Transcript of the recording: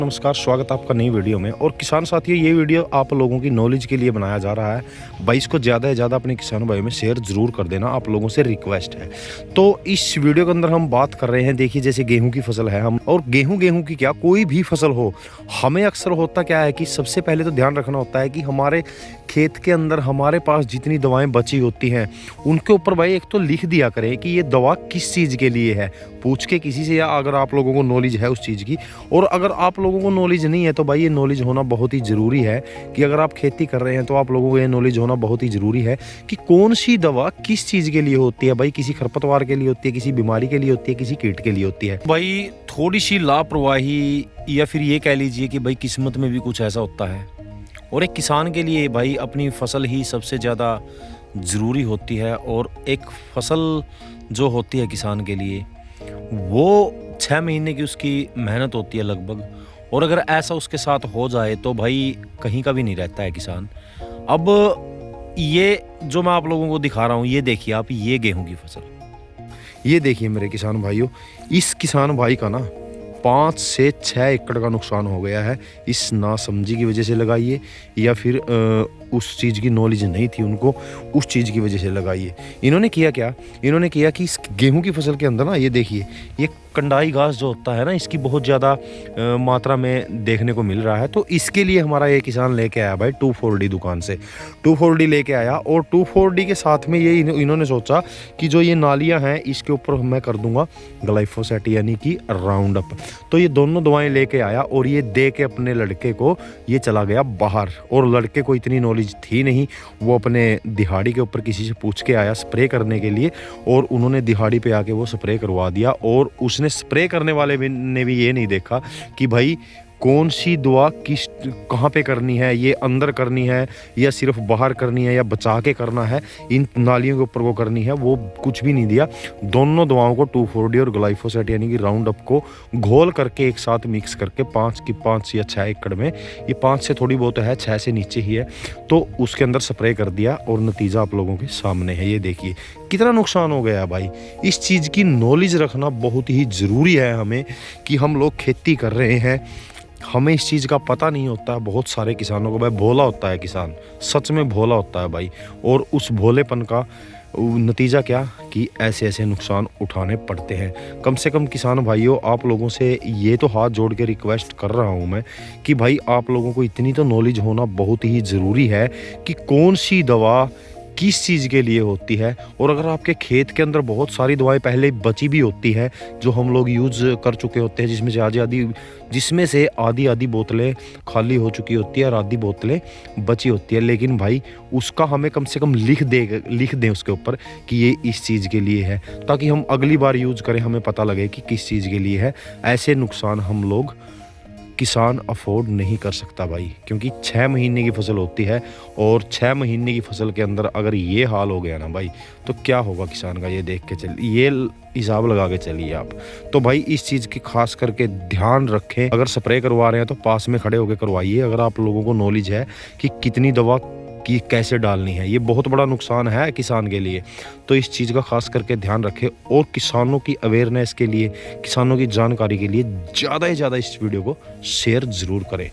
नमस्कार, स्वागत है आपका नई वीडियो में। और किसान साथियों, ये वीडियो आप लोगों की नॉलेज के लिए बनाया जा रहा है भाई। इसको ज़्यादा से ज़्यादा अपने किसान भाइयों में शेयर ज़रूर कर देना, आप लोगों से रिक्वेस्ट है। तो इस वीडियो के अंदर हम बात कर रहे हैं, देखिए जैसे गेहूं की फसल है, हम और गेहूं की क्या कोई भी फसल हो, हमें अक्सर होता क्या है कि सबसे पहले तो ध्यान रखना होता है कि हमारे खेत के अंदर हमारे पास जितनी दवाएं बची होती हैं उनके ऊपर भाई एक तो लिख दिया करें कि ये दवा किस चीज़ के लिए है, पूछ के किसी से, या अगर आप लोगों को नॉलेज है उस चीज़ की। और अगर आप लोगों को नॉलेज नहीं है तो भाई ये नॉलेज होना बहुत ही ज़रूरी है कि अगर आप खेती कर रहे हैं तो आप लोगों को ये नॉलेज होना बहुत ही ज़रूरी है कि कौन सी दवा किस चीज़ के लिए होती है। भाई किसी खरपतवार के लिए होती है, किसी बीमारी के लिए होती है, किसी कीट के लिए होती है। भाई थोड़ी सी लापरवाही या फिर ये कह लीजिए कि भाई किस्मत में भी कुछ ऐसा होता है। और एक किसान के लिए भाई अपनी फसल ही सबसे ज़्यादा ज़रूरी होती है। और एक फसल जो होती है किसान के लिए वो 6 महीने की उसकी मेहनत होती है लगभग। और अगर ऐसा उसके साथ हो जाए तो भाई कहीं का भी नहीं रहता है किसान। अब ये जो मैं आप लोगों को दिखा रहा हूँ, ये देखिए आप, ये गेहूं की फसल, ये देखिए मेरे किसान भाइयों, इस किसान भाई का ना 5 से 6 एकड़ का नुकसान हो गया है। इस नासमझी की वजह से लगाइए या फिर उस चीज़ की नॉलेज नहीं थी उनको, उस चीज़ की वजह से लगाइए। इन्होंने किया क्या, इन्होंने किया कि इस गेहूं की फसल के अंदर ना, ये देखिए ये कंडाई घास जो होता है ना, इसकी बहुत ज़्यादा मात्रा में देखने को मिल रहा है। तो इसके लिए हमारा ये किसान लेके आया भाई 2,4-D दुकान से 2,4-D लेके आया। और 2,4-D के साथ में ये इन्होंने सोचा कि जो ये नालियाँ हैं इसके ऊपर मैं कर दूंगा ग्लाइफोसेट यानी कि राउंड अप। तो ये दोनों दवाएं लेके आया और ये दे के अपने लड़के को ये चला गया बाहर। और लड़के को इतनी नॉलेज थी नहीं, वो अपने दिहाड़ी के ऊपर किसी से पूछ के आया स्प्रे करने के लिए, और उन्होंने दिहाड़ी पे आके वो स्प्रे करवा दिया। और उसने स्प्रे करने वाले ने भी ये नहीं देखा कि भाई कौन सी दवा किस कहाँ पे करनी है, ये अंदर करनी है या सिर्फ बाहर करनी है या बचा के करना है, इन नालियों के ऊपर वो करनी है, वो कुछ भी नहीं दिया। दोनों दवाओं को 2,4-D और ग्लाइफोसेट यानी कि राउंड अप को घोल करके एक साथ मिक्स करके 5 या 6 एकड़ में, ये 5 से थोड़ी बहुत है, 6 से नीचे ही है, तो उसके अंदर स्प्रे कर दिया। और नतीजा आप लोगों के सामने है, ये देखिए कितना नुकसान हो गया भाई। इस चीज़ की नॉलेज रखना बहुत ही ज़रूरी है हमें कि हम लोग खेती कर रहे हैं, हमें इस चीज़ का पता नहीं होता है। बहुत सारे किसानों को भाई भोला होता है किसान, सच में भोला होता है भाई। और उस भोलेपन का नतीजा क्या कि ऐसे ऐसे नुकसान उठाने पड़ते हैं। कम से कम किसान भाइयों, आप लोगों से ये तो हाथ जोड़ के रिक्वेस्ट कर रहा हूँ मैं कि भाई आप लोगों को इतनी तो नॉलेज होना बहुत ही ज़रूरी है कि कौन सी दवा किस चीज़ के लिए होती है। और अगर आपके खेत के अंदर बहुत सारी दवाएं पहले बची भी होती है जो हम लोग यूज़ कर चुके होते हैं, जिसमें से आधी बोतलें खाली हो चुकी होती है और आधी बोतलें बची होती है, लेकिन भाई उसका हमें कम से कम लिख दें उसके ऊपर कि ये इस चीज़ के लिए है, ताकि हम अगली बार यूज़ करें हमें पता लगे कि किस चीज़ के लिए है। ऐसे नुकसान हम लोग किसान अफोर्ड नहीं कर सकता भाई, क्योंकि 6 महीने की फसल होती है। और 6 महीने की फसल के अंदर अगर ये हाल हो गया ना भाई, तो क्या होगा किसान का, ये देख के चलिए, ये हिसाब लगा के चलिए आप। तो भाई इस चीज़ की खास करके ध्यान रखें। अगर स्प्रे करवा रहे हैं तो पास में खड़े होकर करवाइए। अगर आप लोगों को नॉलेज है कि कितनी दवा कि कैसे डालनी है, ये बहुत बड़ा नुकसान है किसान के लिए, तो इस चीज़ का खास करके ध्यान रखें। और किसानों की अवेयरनेस के लिए, किसानों की जानकारी के लिए ज़्यादा से ज़्यादा इस वीडियो को शेयर ज़रूर करें।